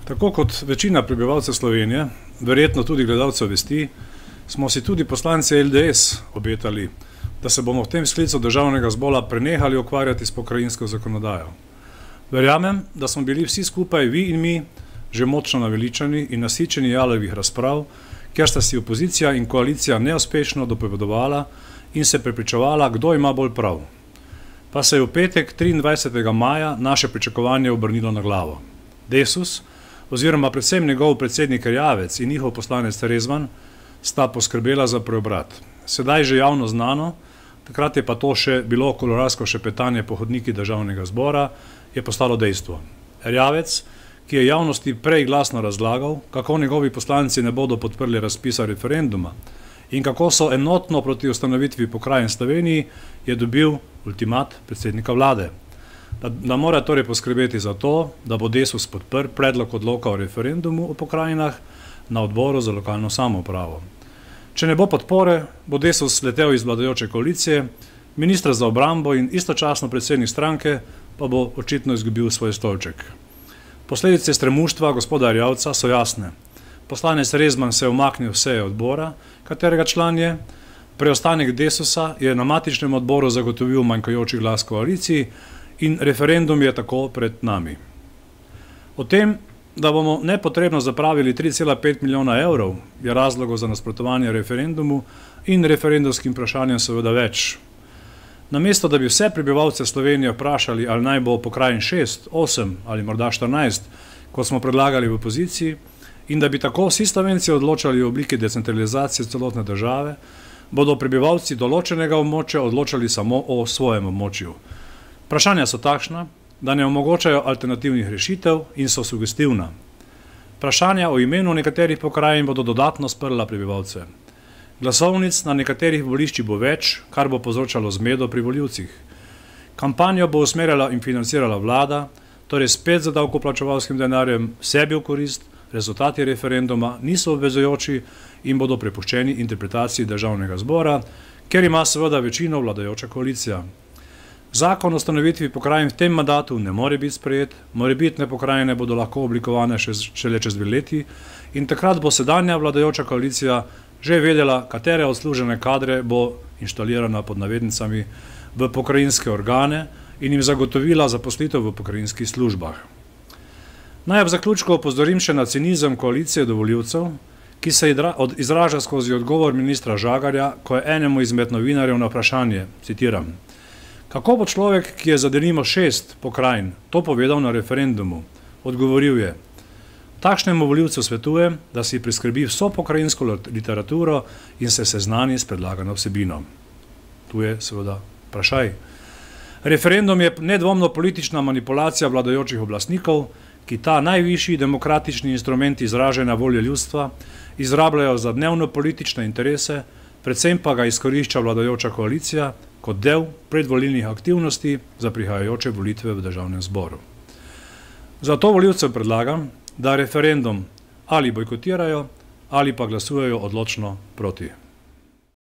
Tako kot večina prebivalcev Slovenije, verjetno tudi gledalcev Vesti, smo si tudi poslanci LDS obetali, da se bomo v tem sklicu državnega zbora prenehali ukvarjati s pokrajinsko zakonodajo. Verjamem, da smo bili vsi skupaj, vi in mi, že močno naveličani in nasičeni jalovih razprav, kjer sta si opozicija in koalicija neuspešno dopovedovala in se prepričevala, kdo ima bolj prav. Pa se je v petek 23. maja naše pričakovanje obrnilo na glavo. Desus, oziroma predvsem njegov predsednik Erjavec in njihov poslanec Rezman, sta poskrbela za preobrat. Sedaj že javno znano, takrat je pa to še bilo koloradsko šepetanje po hodniki državnega zbora, je postalo dejstvo. Erjavec, ki je javnosti prej glasno razlagal, kako njegovi poslanci ne bodo podprli razpisa referenduma in kako so enotno proti ustanovitvi pokrajin Sloveniji, je dobil ultimat predsednika vlade. Da mora torej poskrbeti za to, da bo Desus podprl predlog odloka o referendumu o pokrajinah na odboru za lokalno samoupravo. Če ne bo podpore, bo Desus letel iz vladajoče koalicije, ministra za obrambo in istočasno predsednik stranke pa bo očitno izgubil svoj stolček. Posledice stremuštva gospoda Erjavca so jasne. Poslanec Rezman se je umaknil seje odbora, katerega član je, preostanek Desusa je na matičnem odboru zagotovil manjkajoči glas koaliciji in referendum je tako pred nami. O tem, da bomo nepotrebno zapravili 3,5 milijona evrov, je razlogov za nasprotovanje referendumu in referendumskim vprašanjem seveda več. Namesto, da bi vse prebivalce Slovenije vprašali, ali naj bo pokrajin 6, 8 ali morda 14, kot smo predlagali v opoziciji, in da bi tako vsi Slovenci odločali o obliki decentralizacije celotne države, bodo prebivalci določenega območja odločali samo o svojem območju. Vprašanja so takšna, da ne omogočajo alternativnih rešitev in so sugestivna. Vprašanja o imenu nekaterih pokrajin bodo dodatno sprla prebivalce. Glasovnic na nekaterih voliščih bo več, kar bo povzročalo zmedo pri volivcih. Kampanjo bo usmerjala in financirala vlada, torej spet za davkoplačevalskim denarjem, sebi v korist, rezultati referenduma niso obvezujoči in bodo prepuščeni interpretaciji državnega zbora, ker ima seveda večino vladajoča koalicija. Zakon o ustanovitvi pokrajin v tem mandatu ne more biti sprejet, morebitne pokrajine bodo lahko oblikovane šele čez 2 leti in takrat bo sedanja vladajoča koalicija že vedela, katere odslužene kadre bo inštalirana pod navednicami v pokrajinske organe in jim zagotovila zaposlitev v pokrajinskih službah. Naj ob zaključku opozorim še na cinizem koalicije do volivcev, ki se izraža skozi odgovor ministra Žagarja, ko je enemu izmed novinarjev na vprašanje, citiram: "Kako bo človek, ki je za denimo 6 pokrajin, to povedal na referendumu?" Odgovoril je: "Takšnemu volivcu svetujem, da si priskrbi vso pokrajinsko literaturo in se seznani s predlagano vsebino." Tu je seveda vprašaj. Referendum je nedvomno politična manipulacija vladajočih oblastnikov, ki ta najvišji demokratični instrument izražanja volje ljudstva izrabljajo za dnevno politične interese, predvsem pa ga izkorišča vladajoča koalicija kot del predvolilnih aktivnosti za prihajajoče volitve v državnem zboru. Zato volivcem predlagam, da referendum ali bojkotirajo ali pa glasujejo odločno proti.